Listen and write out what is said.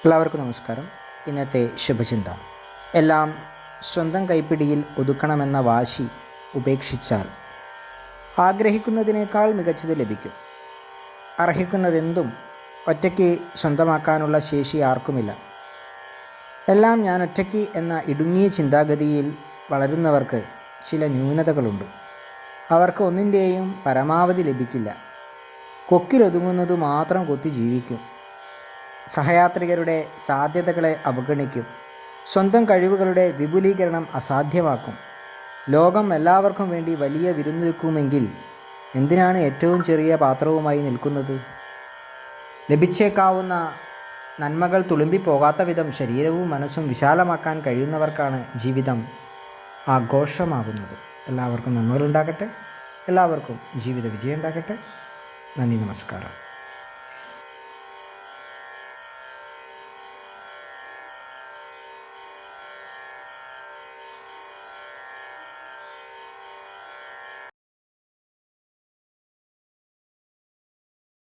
എല്ലാവർക്കും നമസ്കാരം. ഇന്നത്തെ ശുഭചിന്ത: എല്ലാം സ്വന്തം കൈപ്പിടിയിൽ ഒതുക്കണമെന്ന വാശി ഉപേക്ഷിച്ചാൽ ആഗ്രഹിക്കുന്നതിനേക്കാൾ മികച്ചത് ലഭിക്കും. അർഹിക്കുന്നതെന്തും ഒറ്റയ്ക്ക് സ്വന്തമാക്കാനുള്ള ശേഷി ആർക്കുമില്ല. എല്ലാം ഞാൻ ഒറ്റയ്ക്ക് എന്ന ഇടുങ്ങിയ ചിന്താഗതിയിൽ വളരുന്നവർക്ക് ചില ന്യൂനതകളുണ്ട്. അവർക്ക് ഒന്നിൻ്റെയും പരമാവധി ലഭിക്കില്ല. കൊക്കിലൊതുങ്ങുന്നത് മാത്രം കൊത്തി ജീവിക്കും. സഹയാത്രികരുടെ സാധ്യതകളെ അവഗണിക്കും. സ്വന്തം കഴിവുകളുടെ വിപുലീകരണം അസാധ്യമാക്കും. ലോകം എല്ലാവർക്കും വേണ്ടി വലിയ വിരുന്നൊരുക്കുമെങ്കിൽ എന്തിനാണ് ഏറ്റവും ചെറിയ പാത്രവുമായി നിൽക്കുന്നത്? ലഭിച്ചേക്കാവുന്ന നന്മകൾ തുളുമ്പിപ്പോകാത്ത വിധം ശരീരവും മനസ്സും വിശാലമാക്കാൻ കഴിയുന്നവർക്കാണ് ജീവിതം ആഘോഷമാകുന്നത്. എല്ലാവർക്കും നന്മകളുണ്ടാകട്ടെ. എല്ലാവർക്കും ജീവിത വിജയം ഉണ്ടാകട്ടെ. നന്ദി, നമസ്കാരം.